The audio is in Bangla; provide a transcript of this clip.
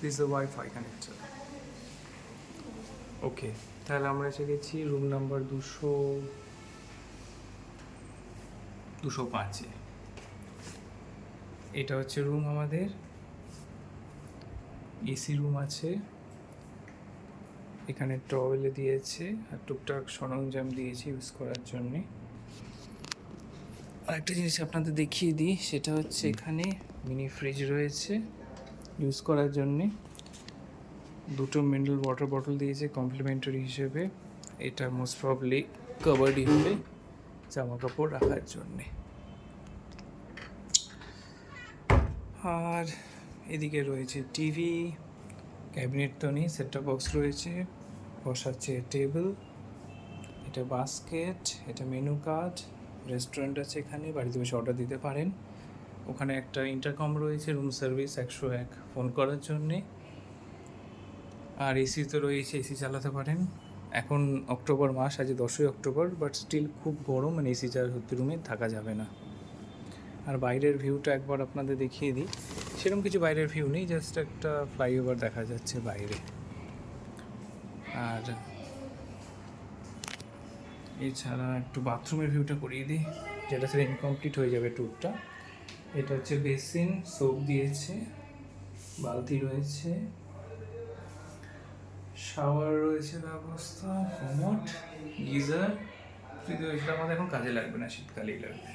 This the WiFi connector. Okay, তাহলে আমরা এসে গেছি রুম নাম্বার 205-এ। এটা হচ্ছে রুম আমাদের, এসি রুম আছে, এখানে টওয়েলে দিয়েছে আর টুকটাক সরঞ্জাম দিয়েছে ইউজ করার জন্যে। আরেকটা জিনিস আপনাদের দেখিয়ে দিই, সেটা হচ্ছে এখানে মিনি ফ্রিজ রয়েছে ইউজ করার জন্যে, দুটো মিনারেল ওয়াটার বটল দিয়েছে কমপ্লিমেন্টারি হিসেবে। এটা মোস্ট প্রবলি কাভার্ডই হবে জামা কাপড় রাখার জন্যে। আর এদিকে রয়েছে টিভি, ক্যাবিনেট তো নেই, সেটটপ বক্স রয়েছে, বসার চেয়ার, টেবিল, এটা বাস্কেট, এটা মেনু কার্ড, রেস্টুরেন্ট আছে এখানে, বাড়িতে বসে অর্ডার দিতে পারেন। ওখানে একটা ইন্টারকম রয়েছে, রুম সার্ভিস 101 ফোন করার জন্যে। আর এসি তো রয়েছে, এসি চালাতে পারেন। এখন অক্টোবর মাস, আজ 10ই অক্টোবর, বাট স্টিল খুব গরম, মানে এসি ছাড়া সত্যি রুমে থাকা যাবে না। আর বাইরের ভিউটা একবার আপনাদের দেখিয়ে দিই, সেরকম কিছু বাইরের ভিউ নেই, জাস্ট একটা ফ্লাইওভার দেখা যাচ্ছে বাইরে। আর এছাড়া একটু বাথরুমের ভিউটা করিয়ে দিই, যেটা সেটা ইনকমপ্লিট হয়ে যাবে ট্যুরটা। এটা হচ্ছে বেসিন, সোপ দিয়েছে, বালতি রয়েছে, শাওয়ার রয়েছে ব্যবস্থা, কমোড, গিজার। কিন্তু এটা আমাদের এখন কাজে লাগবে না, শীতকালেই লাগবে।